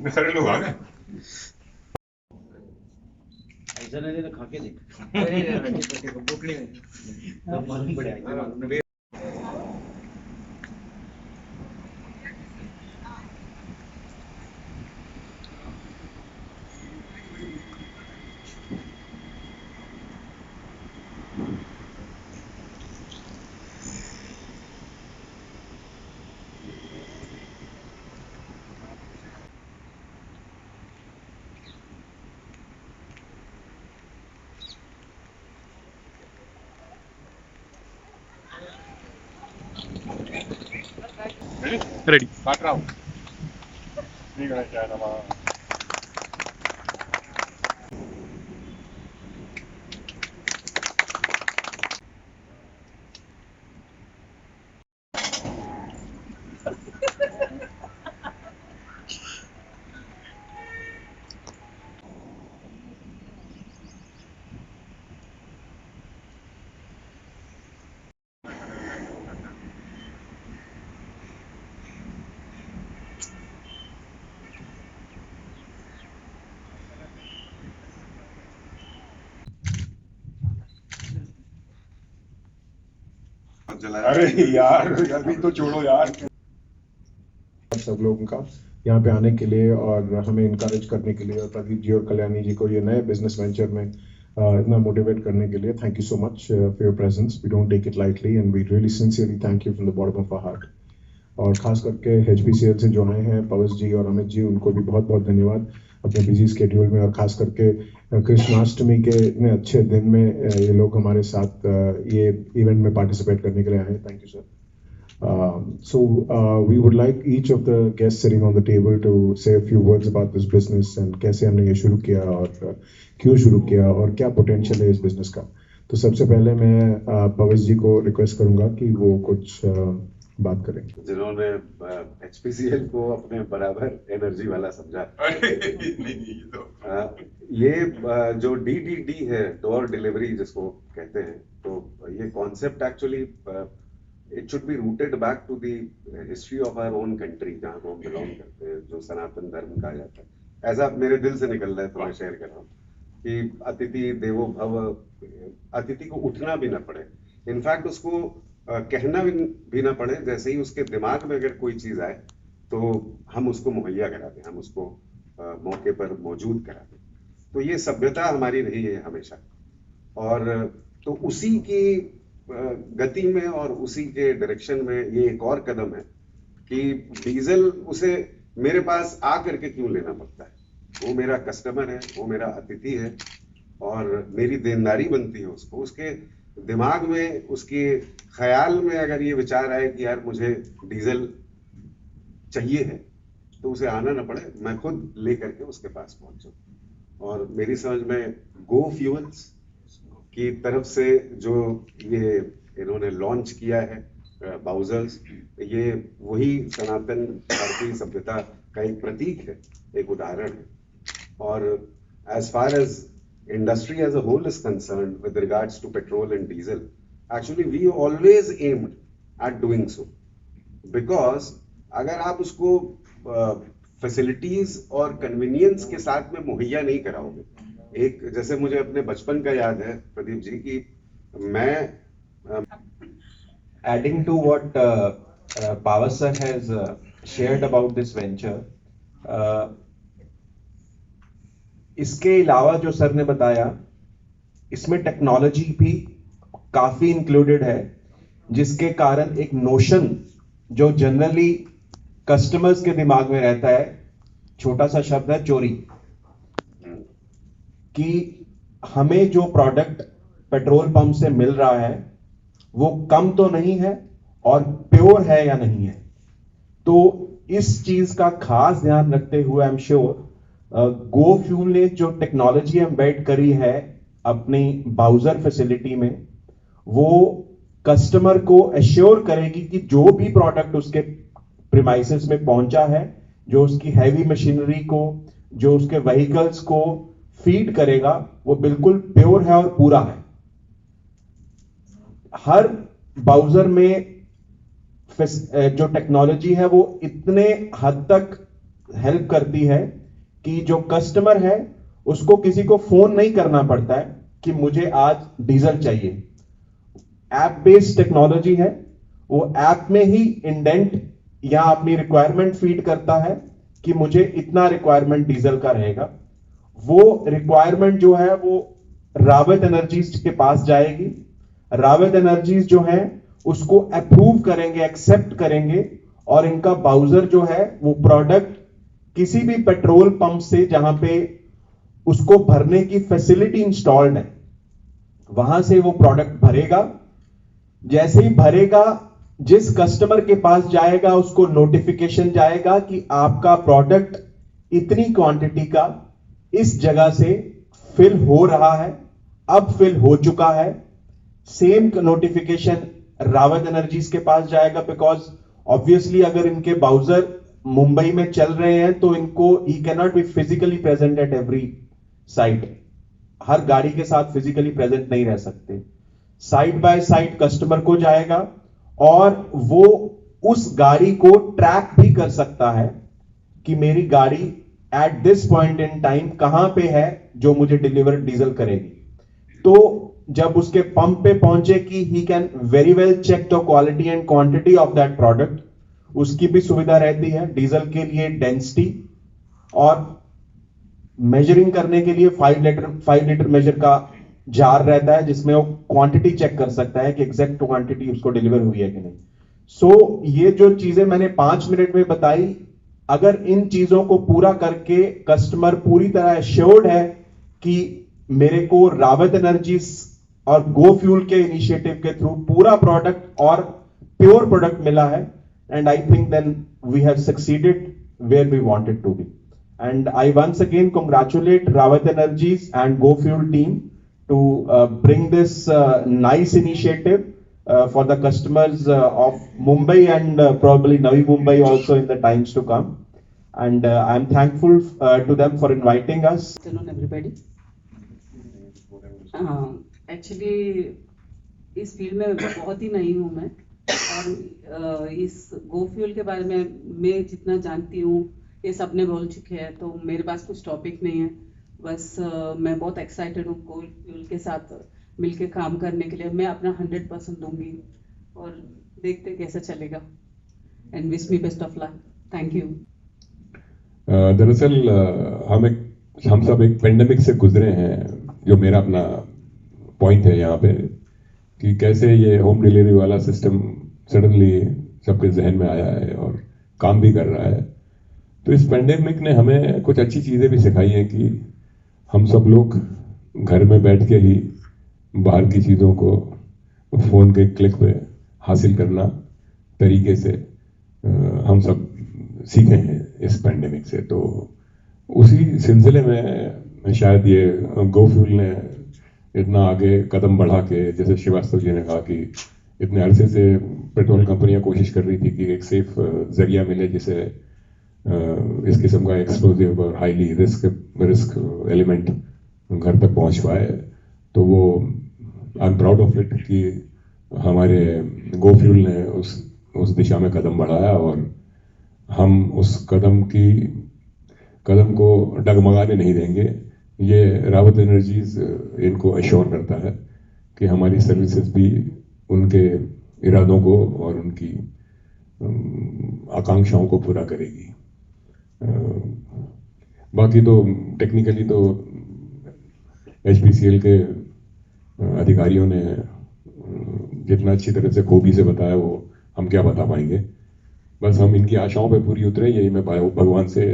इतने सारे लोग आ गए। ऐसा नहीं तो खा के देख। भूख नहीं लगी। मालूम पड़ेगा। रेडी काट रहा हूँ। ठीक है क्या नाम अरे यार अभी तो छोड़ो यार। सब लोगों का यहाँ पे आने के लिए और हमें इनकरेज करने के लिए और प्रदीप जी और कल्याणी जी को ये नए बिजनेस वेंचर में इतना मोटिवेट करने के लिए thank you so much for your presence. We don't take it lightly and we really sincerely thank you from the bottom of our heart. और खास करके HPCL से जो आए हैं पवस जी और अमित जी, उनको भी बहुत बहुत धन्यवाद अपने बिजी स्केड्यूल में, और खास करके कृष्णाष्टमी के इतने अच्छे दिन में ये लोग हमारे साथ ये इवेंट में पार्टिसिपेट करने के लिए आए। Thank you sir. We would like each of the guests sitting on the table to say a few words about this business and कैसे हमने ये शुरू किया और क्यों शुरू किया और क्या पोटेंशियल है इस बिजनेस का। तो सबसे पहले मैं पवस जी को रिक्वेस्ट करूंगा कि वो कुछ बात करें। जिन्होंने HPCL को अपने बराबर एनर्जी वाला समझा। ये जो DDD है, डोर डिलीवरी जिसको कहते हैं, तो ये concept actually it should be rooted back to the history of our own country, जहाँ को हम बिलोंग करते हैं, जो सनातन धर्म कहा जाता है। ऐसा मेरे दिल से निकल रहा है तो मैं शेयर कर रहा हूँ कि अतिथि देवो भव, अतिथि को उठना भी ना पड़े, इनफैक्ट उसको कहना भी ना पड़े, जैसे ही उसके दिमाग में अगर कोई चीज आए तो हम उसको मुहैया करा दें, हम उसको मौके पर मौजूद करा दें। तो ये सभ्यता हमारी रही है हमेशा, और तो उसी की गति में और उसी के डायरेक्शन में ये एक और कदम है कि डीजल उसे मेरे पास आ करके क्यों लेना पड़ता है। वो मेरा कस्टमर है, वो मेरा अतिथि है, और मेरी देनदारी बनती है उसको, उसके दिमाग में, उसके ख्याल में अगर ये विचार आए कि यार मुझे डीजल चाहिए है, तो उसे आना ना पड़े, मैं खुद लेकर के उसके पास पहुंचूं। और मेरी समझ में गो फ्यूल्स की तरफ से जो ये इन्होंने लॉन्च किया है बाउजर्स, ये वही सनातन भारतीय सभ्यता का एक प्रतीक है, एक उदाहरण है। और as far as industry as a whole is concerned with regards to petrol and diesel, actually we always aimed at doing so, because अगर आप उसको फैसिलिटीज और कन्वीनियंस के साथ में मुहैया नहीं कराओगे, एक जैसे मुझे अपने बचपन का याद है प्रदीप जी की मैं adding to what Pavas sir has shared about this venture, इसके अलावा जो सर ने बताया, इसमें टेक्नोलॉजी भी काफी इंक्लूडेड है, जिसके कारण एक नोशन जो जनरली कस्टमर्स के दिमाग में रहता है, छोटा सा शब्द है चोरी, कि हमें जो प्रोडक्ट पेट्रोल पंप से मिल रहा है वो कम तो नहीं है और प्योर है या नहीं है। तो इस चीज का खास ध्यान रखते हुए I am sure go fuel ने जो टेक्नोलॉजी एम्बेड करी है अपनी बाउजर फैसिलिटी में, वो कस्टमर को एश्योर करेगी कि जो भी प्रोडक्ट उसके प्रीमाइसेस में पहुंचा है, जो उसकी हैवी मशीनरी को, जो उसके व्हीकल्स को फीड करेगा, वो बिल्कुल प्योर है और पूरा है। हर बाउजर में जो टेक्नोलॉजी है वो इतने हद तक हेल्प करती है कि जो कस्टमर है उसको किसी को फोन नहीं करना पड़ता है कि मुझे आज डीजल चाहिए। ऐप बेस्ड टेक्नोलॉजी है, वो ऐप में ही इंडेंट या अपनी रिक्वायरमेंट फीड करता है कि मुझे इतना रिक्वायरमेंट डीजल का रहेगा। वो रिक्वायरमेंट जो है वो रावत एनर्जीज के पास जाएगी। रावत एनर्जीज जो है उसको अप्रूव करेंगे, एक्सेप्ट करेंगे, और इनका ब्राउजर जो है वो प्रोडक्ट किसी भी पेट्रोल पंप से जहां पे उसको भरने की फैसिलिटी इंस्टॉल्ड है वहां से वो प्रोडक्ट भरेगा। जैसे ही भरेगा, जिस कस्टमर के पास जाएगा उसको नोटिफिकेशन जाएगा कि आपका प्रोडक्ट इतनी क्वांटिटी का इस जगह से फिल हो रहा है, अब फिल हो चुका है। सेम नोटिफिकेशन रावत एनर्जीज के पास जाएगा, बिकॉज ऑब्वियसली अगर इनके ब्राउजर मुंबई में चल रहे हैं तो इनको ही can not be physically present at every site, हर गाड़ी के साथ फिजिकली प्रेजेंट नहीं रह सकते। साइड बाय साइड कस्टमर को जाएगा और वो उस गाड़ी को ट्रैक भी कर सकता है कि मेरी गाड़ी at this point in time कहां पे है जो मुझे डिलीवर डीजल करेगी। तो जब उसके पंप पे पहुंचे कि ही can very well check the quality and quantity of that product, उसकी भी सुविधा रहती है। डीजल के लिए डेंसिटी और मेजरिंग करने के लिए 5 लीटर मेजर का जार रहता है जिसमें वो क्वांटिटी चेक कर सकता है कि एग्जैक्ट क्वांटिटी उसको डिलीवर हुई है कि नहीं। सो ये जो चीजें मैंने 5 मिनट में बताई, अगर इन चीजों को पूरा करके कस्टमर पूरी तरह एश्योर्ड है कि मेरे को रावत एनर्जीज और गो फ्यूल के इनिशिएटिव के थ्रू पूरा प्रोडक्ट और प्योर प्रोडक्ट मिला है, and I think then we have succeeded where we wanted to be. And I once again congratulate Rawat Energies and GoFuel team to bring this nice initiative for the customers of Mumbai and probably Navi Mumbai also in the times to come. And I'm thankful to them for inviting us. Good afternoon, everybody. Actually, इस field में बहुत ही नई हूँ मैं, और इस GoFuel के बारे में मैं जितना जानती हूँ ये सबने बोल चुके हैं, तो मेरे पास कुछ टॉपिक नहीं है। बस मैं बहुत एक्साइटेड हूँ GoFuel के साथ मिलके काम करने के लिए। मैं अपना 100% दूंगी और देखते कैसे चलेगा। And wish me best of luck. Thank you. दरअसल हम सब एक पेंडेमिक से गुजरे हैं, जो मेरा अपना पॉइंट है यहाँ पे, कि कैसे ये होम डिलीवरी वाला सिस्टम सडनली सबके जहन में आया है और काम भी कर रहा है। तो इस पेंडेमिक ने हमें कुछ अच्छी चीज़ें भी सिखाई हैं कि हम सब लोग घर में बैठ के ही बाहर की चीज़ों को फ़ोन के क्लिक पे हासिल करना तरीके से हम सब सीखे हैं इस पेंडेमिक से। तो उसी सिलसिले में शायद ये GoFuel ने इतना आगे कदम बढ़ा के, जैसे श्रीवास्तव जी ने कहा कि इतने अरसे से पेट्रोल कंपनियां कोशिश कर रही थी कि एक सेफ जरिया मिले जिसे इस किस्म का एक्सप्लोजिव और हाईली रिस्क एलिमेंट घर तक पहुंच पाए। तो वो I am proud of it कि हमारे GoFuel ने उस दिशा में कदम बढ़ाया, और हम उस कदम को डगमगाने नहीं देंगे। ये रावत एनर्जीज इनको एश्योर करता है कि हमारी सर्विसेज भी उनके इरादों को और उनकी आकांक्षाओं को पूरा करेगी। बाकी तो टेक्निकली तो HPCL के अधिकारियों ने जितना अच्छी तरह से खूबी से बताया वो हम क्या बता पाएंगे। बस हम इनकी आशाओं पे पूरी उतरे, यही मैं भगवान से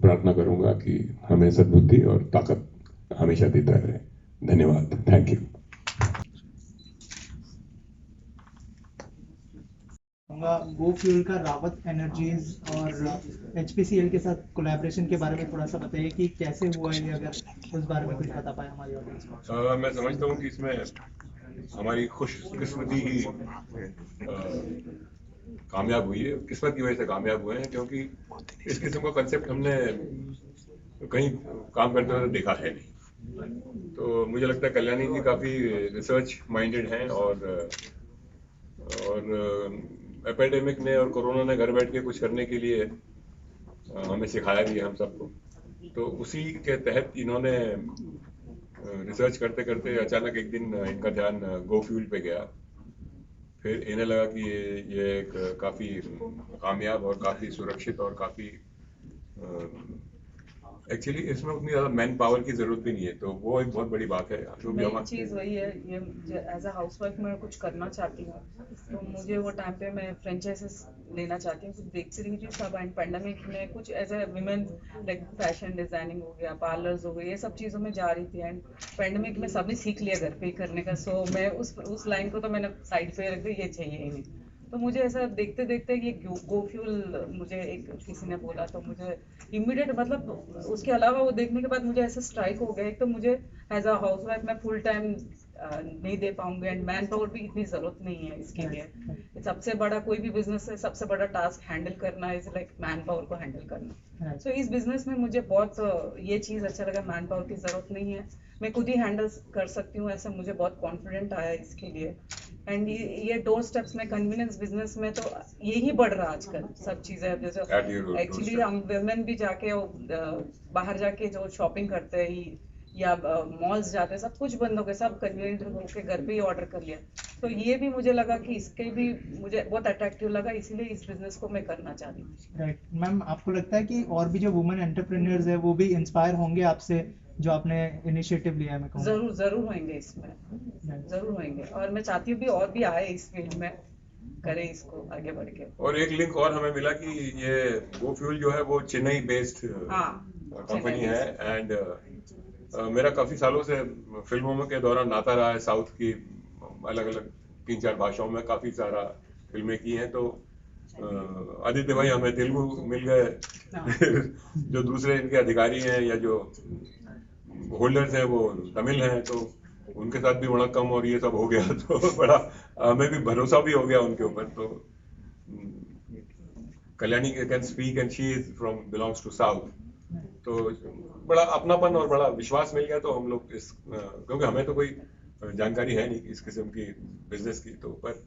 प्रार्थना करूंगा कि हमें सद्बुद्धि और ताकत हमेशा देता रहे। धन्यवाद। Thank you. GoFuel का रावत एनर्जीज और HPCL के साथ कोलैबोरेशन के बारे में थोड़ा सा बताइए कि कैसे हुआ है, अगर उस बारे में कुछ बता पाए हमारी ऑडियंस को। मैं समझता हूँ कि इसमें हमारी खुशकिस्मती ही कामयाब हुई है, किस्मत की वजह से कामयाब हुए हैं, क्योंकि इस किस्म का कंसेप्ट हमने कहीं काम करते हुए देखा है नहीं। तो मुझे लगता है कल्याणी जी काफ़ी रिसर्च माइंडेड हैं, और एपिडेमिक ने और कोरोना ने घर बैठ के कुछ करने के लिए हमें सिखाया भी है हम सबको। तो उसी के तहत इन्होंने रिसर्च करते करते अचानक एक दिन इनका ध्यान गो फ्यूल पे गया। फिर इन्हें लगा कि ये एक काफ़ी कामयाब और काफ़ी सुरक्षित और काफ़ी एक्चुअली इसमें उतनी ज़्यादा मैन पावर की ज़रूरत भी नहीं है, तो वो एक बहुत बड़ी बात है। जो भी मेन हमारे चीज़ वही है, ये एज अ हाउसवाइफ मैं कुछ करना चाहती हूँ, तो मुझे वो टाइम पे मैं फ्रेंचाइजेस लेना चाहती हूँ। कुछ देख रही थी सब एंड पेंडेमिक में कुछ as a women like fashion designing हो गया, पार्लर्स हो गए, ये सब चीज़ों में जा रही थी एंड पेंडेमिक में सबने सीख लिया घर पे ही करने का। सो मैं उस लाइन को तो मैंने साइड पे रख दी, ये चाहिए ही नहीं। तो मुझे ऐसा देखते देखते ये गो फ्यूल मुझे एक किसी ने बोला, तो मुझे इमीडिएट मतलब उसके अलावा वो देखने के बाद मुझे ऐसा स्ट्राइक हो गया। एक तो मुझे एज अ हाउसवाइफ मैं फुल टाइम नहीं दे पाऊंगी एंड मैन पावर भी इतनी जरूरत नहीं है इसके लिए। सबसे बड़ा कोई भी बिजनेस है, सबसे बड़ा टास्क हैंडल करना इज लाइक मैन पावर को हैंडल करना। सो इस बिजनेस में मुझे बहुत ये चीज अच्छा लगा, मैन पावर की जरूरत नहीं है, मैं खुद ही हैंडल कर सकती हूँ, ऐसा मुझे बहुत कॉन्फिडेंट आया इसके लिए। एंड ये डोर स्टेप्स में कन्वीनियंस बिजनेस में तो यही बढ़ रहा है आजकल सब चीजें। जैसे At your एक्चुअली doorstep. हम वुमेन भी जाके बाहर जाके जो शॉपिंग करते हैं या मॉल्स जाते हैं, सब कुछ बंद हो गया, सब कन्वीनियंट होके घर पे ही ऑर्डर कर लिया। तो ये भी मुझे लगा कि इसके भी मुझे बहुत अट्रैक्टिव लगा, इसीलिए इस बिजनेस को मैं करना चाहती हूँ। राइट मैम, आपको लगता है कि और भी जो वुमेन एंटरप्रेन्योर्स है वो भी इंस्पायर होंगे आपसे, जो आपने इनिशिएटिव लिया है? मैं कहूँगा जरूर जरूर होंगे इसमें, जरूर होंगे, और मैं चाहती हूँ भी और भी आए इस फील्ड में, करें इसको आगे बढ़ के। और एक लिंक और हमें मिला कि ये गो फ्यूल जो है वो चेन्नई बेस्ड हाँ, कंपनी चेन्नई है। एंड मेरा काफ़ी सालों से फिल्मों में के दौरान आता रहा है, साउथ की अलग अलग 3-4 भाषाओं में काफ़ी सारा फिल्में की हैं। तो आदित्य भाई हमें तेलुगु मिल गए जो दूसरे इनके अधिकारी हैं या जो होल्डर्स हैं वो तमिल हैं, तो उनके साथ भी बड़ा कम और ये सब हो गया। तो बड़ा हमें भी भरोसा भी हो गया उनके ऊपर। तो Kalyani can speak and she is from belongs to south, तो बड़ा अपनापन और बड़ा विश्वास मिल गया। तो हम लोग इस क्योंकि हमें तो कोई जानकारी है नहीं इस किस्म की बिजनेस की, तो पर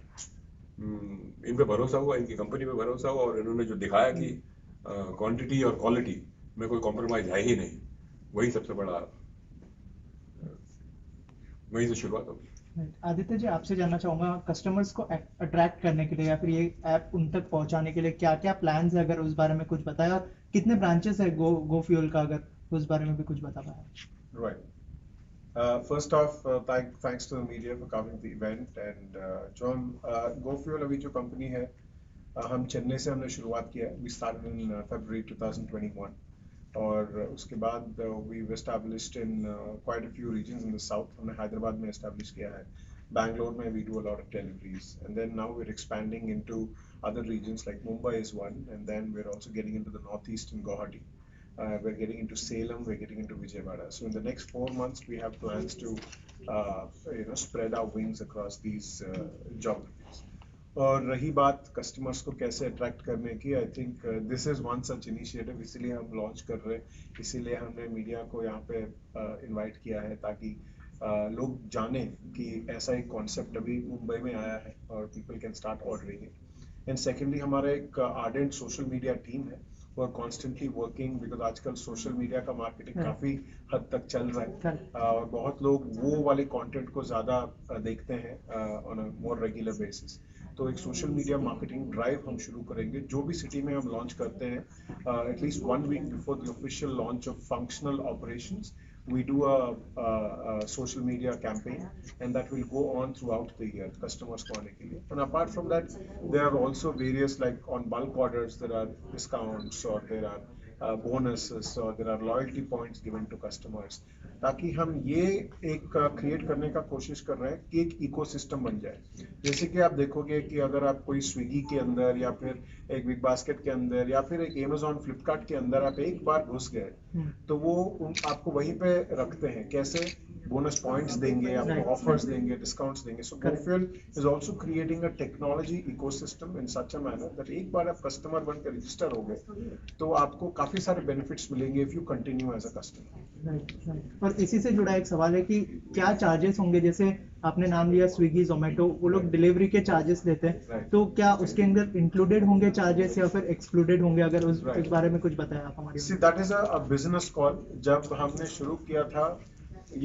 इन पे भरोसा हुआ, इनकी कंपनी पे भरोसा हुआ, और इन्होंने जो दिखाया कि क्वांटिटी और क्वालिटी में कोई कॉम्प्रोमाइज है ही नहीं, वही सबसे बड़ा वहीं से शुरुआत होगी। आदित्य जी, आपसे जानना चाहूंगा, कस्टमर्स को अट्रैक्ट करने के लिए या फिर ये ऐप उन तक पहुंचाने के लिए क्या क्या प्लान्स है, अगर उस बारे में कुछ बताया, और कितने ब्रांचेस है गो फ्यूल का, अगर उस बारे में भी कुछ बता पाए। Right. First off, thanks to the media for covering the event. And जो हम GoFuel अभी जो कंपनी है, हम चेन्नई से हमने शुरुआत किया है। We started in February 2021. और उसके बाद we've established in quite a few regions in the south. हमने हैदराबाद में establish किया है, Bangalore में we do a lot of deliveries, and then now we're expanding into other regions like Mumbai is one, and then we're also getting into the northeast in Guwahati. We're getting into Salem, we're getting into Vijayawada. So in the next 4 months, we have plans to, spread our wings across these geographies. और रही बात customers को कैसे attract करने की, I think this is one such initiative, इसीलिए हम launch कर रहे हैं, इसीलिए हमने मीडिया को यहाँ पे इनवाइट किया है, ताकि लोग जाने कि ऐसा एक कॉन्सेप्ट अभी मुंबई में आया है और people can start ordering it. And secondly, हमारा एक आर्डेंट सोशल मीडिया टीम है, वो कॉन्स्टेंटली वर्किंग, बिकॉज आजकल सोशल मीडिया का मार्केटिंग काफी हद तक चल रहा है, और बहुत लोग वो वाले कंटेंट को ज्यादा देखते हैं on a more regular basis. तो एक सोशल मीडिया मार्केटिंग ड्राइव हम शुरू करेंगे, जो भी सिटी में हम लॉन्च करते हैं, at least 1 week before the official launch of functional operations, we do a social media campaign, and that will go on throughout the year, customers ko aane ke liye. And apart from that, there are also various, like on bulk orders, there are discounts, or there are bonuses, or there are loyalty points given to customers, ताकि हम ये एक create करने का कोशिश कर रहे हैं कि एक इकोसिस्टम बन जाए। जैसे कि आप देखोगे कि अगर आप कोई स्विगी के अंदर या फिर एक बिग बास्केट के अंदर या फिर एक अमेजॉन फ्लिपकार्ट के अंदर आप एक बार घुस गए, तो वो आपको वहीं पे रखते हैं। कैसे? बोनस पॉइंट्स देंगे, आपको Right. ऑफर्स देंगे, डिस्काउंट्स देंगे. सो Correct. GoFuel is also creating a technology ecosystem in such a manner that एक बार आप कस्टमर बन के रजिस्टर हो गए तो आपको काफी सारे बेनिफिट्स मिलेंगे if you continue as a customer. Right. और इसी से जुड़ा एक सवाल है कि क्या चार्जेस होंगे, जैसे आपने नाम लिया स्विगी जोमेटो, वो लोग डिलीवरी के चार्जेस लेते हैं, Right. तो क्या उसके अंदर इंक्लूडेड होंगे चार्जेस या फिर एक्सक्लूडेड होंगे? अगर उस Right. बारे में कुछ बताया आप हमारे See, that is a business call. जब हमने शुरू किया था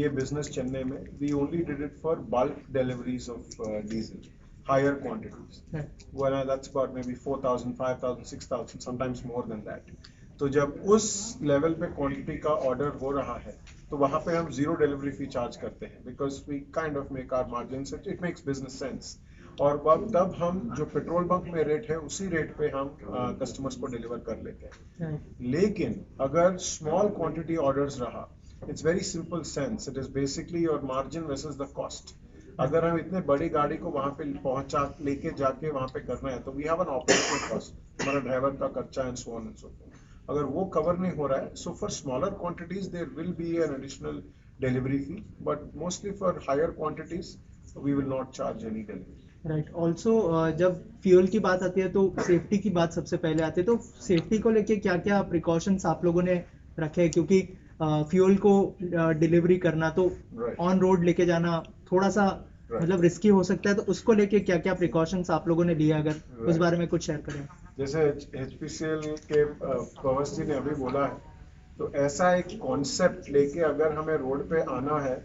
ये बिजनेस चेन्नई में, we only did it for bulk deliveries of diesel, higher quantities. Right. Well, that's about maybe 4,000, 5,000, 6,000, sometimes more than that. तो जब उस लेवल पे क्वांटिटी का ऑर्डर हो रहा है तो वहां पे हम जीरो डिलीवरी फी चार्ज करते हैं because we kind of make our margins, it makes business sense. और तब हम जो पेट्रोल पंप में रेट है उसी रेट पे हम कस्टमर्स को डिलीवर कर लेते हैं. Right. लेकिन अगर स्मॉल क्वांटिटी ऑर्डर्स रहा, it's very simple sense, it is basically your margin versus the cost. अगर हम इतने बड़ी गाड़ी को वहां पे पहुंचा लेके जाके वहां पे करना है तो we have an operational cost, हमारा ड्राइवर का खर्चा and so on and so forth. अगर वो कवर नहीं हो रहा है, so for smaller quantities there will be an additional delivery fee, but mostly for higher quantities we will not charge any delivery. Right. Also जब fuel की बात आती है तो सेफ्टी की बात सबसे पहले आती है, तो सेफ्टी को लेके क्या क्या प्रिकॉशंस आप लोगों ने रखे हैं? क्योंकि फ्यूल को डिलीवरी करना तो Right. ऑन रोड लेके जाना थोड़ा सा Right. मतलब रिस्की हो सकता है, तो उसको लेके क्या क्या प्रिकॉशंस आप लोगों ने लिए, अगर उस Right. बारे में कुछ शेयर करें. जैसे HPCL के पवस जी ने अभी बोला है, तो ऐसा एक कॉन्सेप्ट लेके अगर हमें रोड पे आना है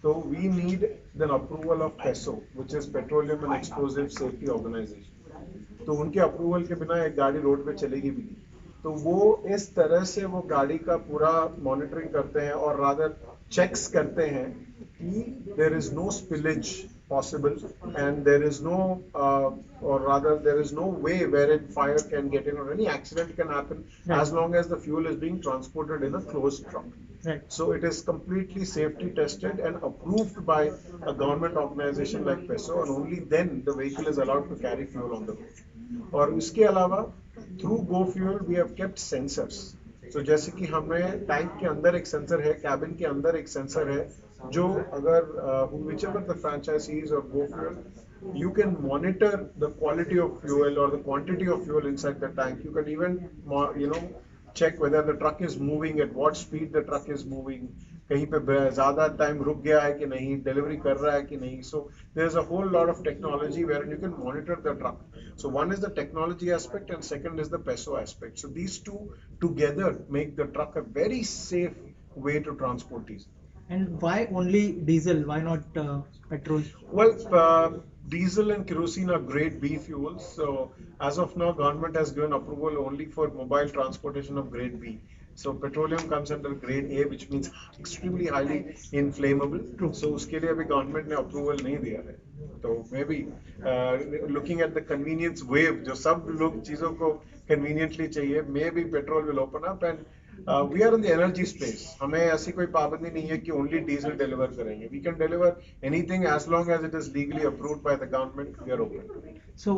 तो we need then approval of PESO, which is petroleum and explosive safety organisation. तो उनके अप्रूवल के बिना एक गाड़ी रोड पे चलेगी भी नहीं. तो वो इस तरह से वो गाड़ी का पूरा मॉनिटरिंग करते हैं और रादर चेक्स करते हैं कि there is no spillage possible and there is no or rather there is no way wherein fire can get in or any accident can happen Right. as long as the fuel is being transported in a closed truck. Right. So it is completely safety tested and approved by a government organization like PESO, and only then the vehicle is allowed to carry fuel on the road. और इसके अलावा through GoFuel we have kept sensors. So जैसे कि हमें tank के अंदर एक sensor है, कैबिन के अंदर एक सेंसर है, जो अगर whichever the franchisees or GoFuel, you can monitor the quality of fuel or the quantity of fuel inside the tank. You can even check whether the truck is moving, at what speed the truck is moving, कहीं पे ज्यादा time रुक गया है कि नहीं, delivery कर रहा है कि नहीं. So there is a whole lot of technology wherein you can monitor the truck. So one is the technology aspect and second is the PESO aspect. So these two together make the truck a very safe way to transport diesel. And why only diesel? Why not petrol? Well, diesel and kerosene are grade B fuels. So as of now, government has given approval only for mobile transportation of grade B. So petroleum comes under grade A, which means extremely highly inflammable. True. So उसके लिए अभी government ने approval नहीं दिया है. तो maybe looking at the convenience wave, जो सब लोग चीजों को conveniently चाहिए, maybe petrol will open up and we are in the energy space. हमें ऐसी कोई पाबंदी नहीं है कि only diesel deliver करेंगे. We can deliver anything as long as it is legally approved by the government. We are open. So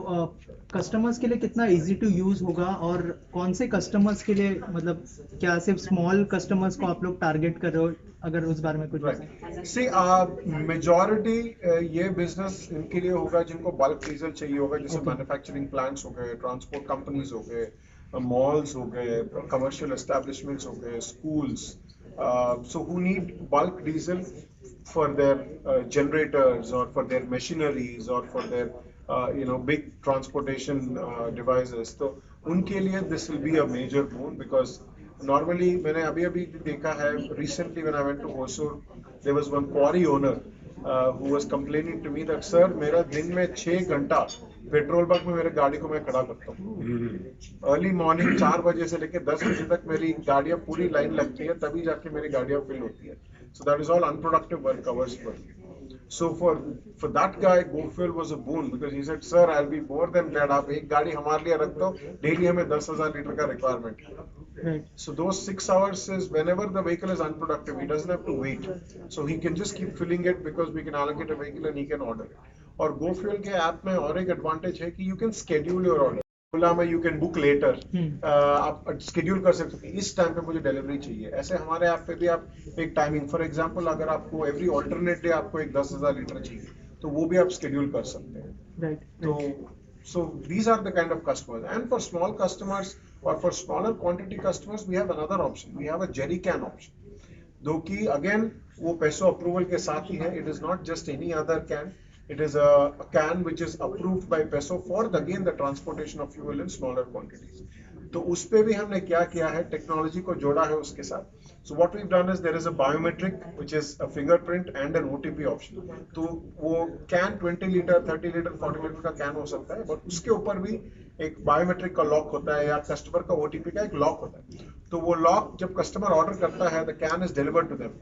customers के लिए कितना इजी टू यूज होगा, और कौन से कस्टमर्स के लिए, मतलब क्या सिर्फ स्मॉल कस्टमर्स को आप लोग टारगेट कर रहे हो, अगर उस बारे में कुछ बताएं. Right. See, majority ये business इनके लिए होगा जिनको bulk diesel चाहिए होगा, जैसे manufacturing plants हो गए, transport companies हो गए, malls हो गए, commercial establishments हो गए, schools. So who need bulk diesel for their generators or for their machineries or for their big transportation devices. तो उनके लिए this will be a major boon because normally मैंने अभी देखा है, recently when I went to Hosur, there was one quarry owner who was complaining to me that sir, मेरा दिन में 6 घंटा पेट्रोल पंप में मेरे गाड़ी को मैं खड़ा करता हूँ. अर्ली मॉर्निंग 4 बजे से लेकर 10 बजे तक मेरी गाड़ियाँ पूरी लाइन लगती है, तभी जाके मेरी गाड़ियाँ फिल होती है. So that is all unproductive work hours for me. So for that guy, GoFuel was a boon because he said, sir, I'll be more than glad. आप एक गाड़ी हमारे लिए रख दो, डेली हमें 10,000 लीटर का रिक्वायरमेंट है. Right. So those 6 hours is whenever the vehicle is unproductive, he doesn't have to wait. So he can just keep filling it because we can allocate a vehicle and he can order it. और GoFuel के app में और एक advantage है कि you can schedule your order. ओला में you can book letter, हम्म। आप schedule कर सकते हो इस टाइम पे मुझे डिलीवरी चाहिए। ऐसे हमारे ऐप पे भी आप एक टाइमिंग, फॉर एग्जांपल अगर आपको एवरी ऑल्टरनेट डे आपको एक 10,000 लीटर चाहिए तो वो भी आप शेड्यूल कर सकते हैं। राइट। तो so these are the kind of customers, and for small customers or for smaller quantity customers we have another option, we have a jerry can option, जो कि again वो पैसो अप्रूवल के साथ ही है। It is not just any other can, it is a can which is approved by PESO for again the transportation of fuel in smaller quantities। तो उस पे भी हमने क्या किया है, टेक्नोलॉजी को जोड़ा है उसके साथ। So what we've done is there is a biometric which is a fingerprint and an OTP option। तो वो कैन 20 लीटर 30 लीटर 40 लीटर का कैन हो सकता है, बट उसके ऊपर भी एक बायोमेट्रिक का लॉक होता है या कस्टमर का OTP का एक लॉक होता है। तो वो लॉक जब कस्टमर ऑर्डर करता है, the can is delivered to them.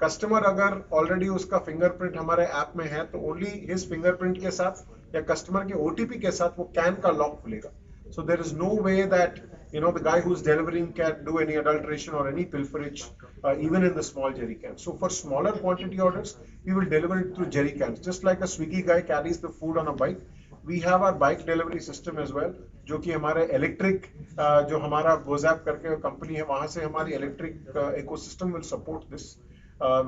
Customer अगर ऑलरेडी उसका फिंगरप्रिंट हमारे ऐप में है तो ओनली हिज फिंगरप्रिंट के साथ या कस्टमर के OTP के साथ वो कैन का लॉक खुलेगा। So there is no way that the guy who's delivering can do any adulteration or any pilferage, even in the small jerry cans. So for smaller quantity orders, we will deliver it through jerry cans. Just like a Swiggy guy carries the food on a bike, we have our bike delivery system as well, जो कि हमारे electric जो हमारा गोजैप करके company है वहां से हमारी electric ecosystem will support this,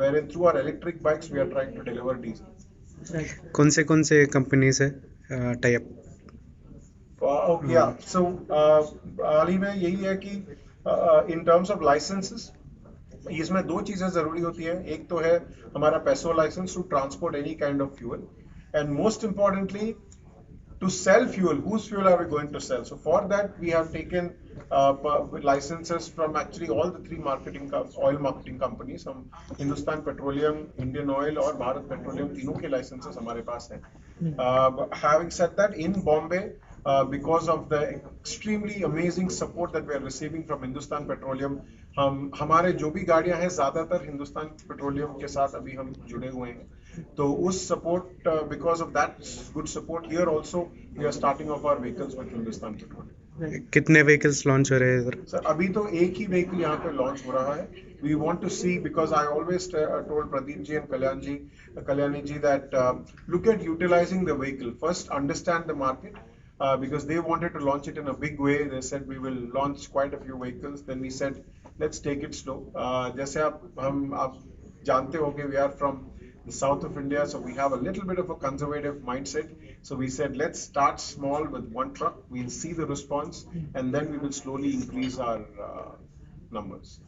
wherein through our electric bikes we are trying to deliver diesel। कौन से कंपनी से tie up? Okay, yeah. So, हाल ही में यही है कि in terms of licenses, इसमें दो चीजें जरूरी होती है। एक तो है हमारा PESO licence to transport any kind of fuel, and most importantly to sell fuel, whose fuel are we going to sell? So for that we have taken licenses from actually all the three oil marketing companies। हम Hindustan petroleum, Indian oil और Bharat petroleum तीनों के licences हमारे पास हैं। Having said that, in Bombay, because of the extremely amazing support that we are receiving from Hindustan Petroleum, हमारे जो भी गाड़ियां हैं ज्यादातर हिंदुस्तान पेट्रोलियम के साथ अभी हम जुड़े हुए हैं। तो उस support, because of that good support, here also we are starting off our vehicles with Hindustan Petroleum. कितने व्हीकल्स लॉन्च हो रहे हैं इधर? सर अभी तो एक ही व्हीकल यहाँ पे लॉन्च हो रहा है। We want to see, because I always told Pradeep ji and Kalyani ji that look at utilising the vehicle first, understand the market, because they wanted to launch it in a big way। They said we will launch quite a few vehicles, then we said let's take it slow। जैसे आप जानते हो कि we are from the south of India, so we have a little bit of a conservative mindset, so we said let's start small with one truck, we'll see the response and then we will slowly increase our numbers।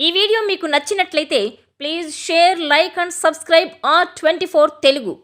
ఈ video మీకు నచ్చినట్లయితే please share, like and subscribe R24 Telugu.